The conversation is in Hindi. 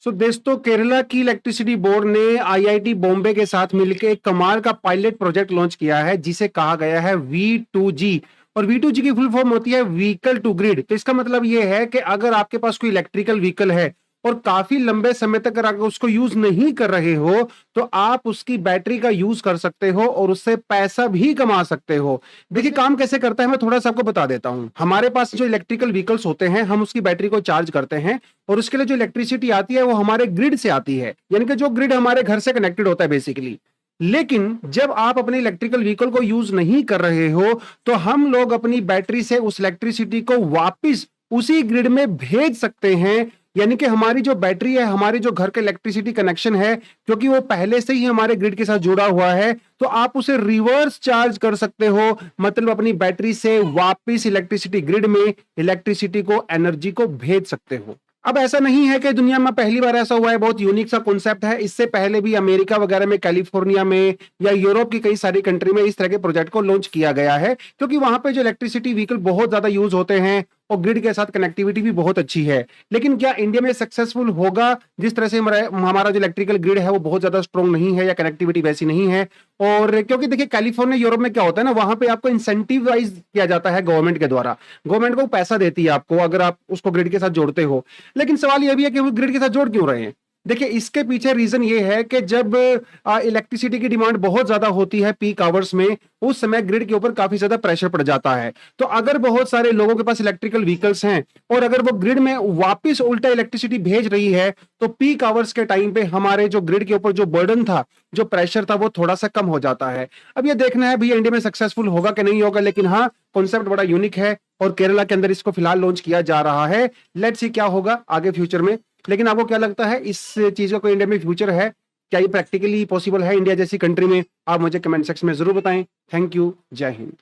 दोस्तों, केरला की इलेक्ट्रिसिटी बोर्ड ने आईआईटी बॉम्बे के साथ मिलकर एक कमाल का पायलट प्रोजेक्ट लॉन्च किया है जिसे कहा गया है V2G। और V2G की फुल फॉर्म होती है व्हीकल टू ग्रिड। तो इसका मतलब यह है कि अगर आपके पास कोई इलेक्ट्रिकल व्हीकल है और काफी लंबे समय तक अगर उसको यूज नहीं कर रहे हो तो आप उसकी बैटरी का यूज कर सकते हो और उससे पैसा भी कमा सकते हो। देखिए काम कैसे करता है, मैं थोड़ा सा आपको बता देता हूं। हमारे पास जो इलेक्ट्रिकल व्हीकल्स होते हैं, हम उसकी बैटरी को चार्ज करते हैं और उसके लिए जो इलेक्ट्रिसिटी आती है वो हमारे ग्रिड से आती है, यानी कि जो ग्रिड हमारे घर से कनेक्टेड होता है बेसिकली। लेकिन जब आप अपने इलेक्ट्रिकल व्हीकल को यूज नहीं कर रहे हो तो हम लोग अपनी बैटरी से उस इलेक्ट्रिसिटी को वापस उसी ग्रिड में भेज सकते हैं। यानी कि हमारी जो बैटरी है, हमारी जो घर का इलेक्ट्रिसिटी कनेक्शन है, क्योंकि वो पहले से ही हमारे ग्रिड के साथ जुड़ा हुआ है, तो आप उसे रिवर्स चार्ज कर सकते हो। मतलब अपनी बैटरी से वापस इलेक्ट्रिसिटी ग्रिड में इलेक्ट्रिसिटी को, एनर्जी को भेज सकते हो। अब ऐसा नहीं है कि दुनिया में पहली बार ऐसा हुआ है, बहुत यूनिक सा कॉन्सेप्ट है। इससे पहले भी अमेरिका वगैरह में, कैलिफोर्निया में या यूरोप की कई सारी कंट्री में इस तरह के प्रोजेक्ट को लॉन्च किया गया है, क्योंकि वहां पे जो इलेक्ट्रिसिटी व्हीकल बहुत ज्यादा यूज होते हैं और ग्रिड के साथ कनेक्टिविटी भी बहुत अच्छी है। लेकिन क्या इंडिया में सक्सेसफुल होगा? जिस तरह से हमारा जो इलेक्ट्रिकल ग्रिड है वो बहुत ज्यादा स्ट्रॉन्ग नहीं है या कनेक्टिविटी वैसी नहीं है। और क्योंकि देखिए कैलिफोर्निया, यूरोप में क्या होता है ना, वहां पे आपको इंसेंटिवाइज किया जाता है गवर्नमेंट के द्वारा। गवर्नमेंट को पैसा देती है आपको अगर आप उसको ग्रिड के साथ जोड़ते हो। लेकिन सवाल यह भी है कि वो ग्रिड के साथ जोड़ क्यों रहे हैं? देखिए इसके पीछे रीजन ये है कि जब इलेक्ट्रिसिटी की डिमांड बहुत ज्यादा होती है पीक आवर्स में, उस समय ग्रिड के ऊपर काफी ज्यादा प्रेशर पड़ जाता है। तो अगर बहुत सारे लोगों के पास इलेक्ट्रिकल व्हीकल्स हैं और अगर वो ग्रिड में वापस उल्टा इलेक्ट्रिसिटी भेज रही है तो पीक आवर्स के टाइम पे हमारे जो ग्रिड के ऊपर जो बर्डन था, जो प्रेशर था, वो थोड़ा सा कम हो जाता है। अब ये देखना है भैया इंडिया में सक्सेसफुल होगा कि नहीं होगा, लेकिन हाँ कॉन्सेप्ट बड़ा यूनिक है और केरला के अंदर इसको फिलहाल लॉन्च किया जा रहा है। लेट्स सी क्या होगा आगे फ्यूचर में। लेकिन आपको क्या लगता है, इस चीज का कोई इंडिया में फ्यूचर है? क्या ये प्रैक्टिकली पॉसिबल है इंडिया जैसी कंट्री में? आप मुझे कमेंट सेक्शन में जरूर बताएं। थैंक यू, जय हिंद।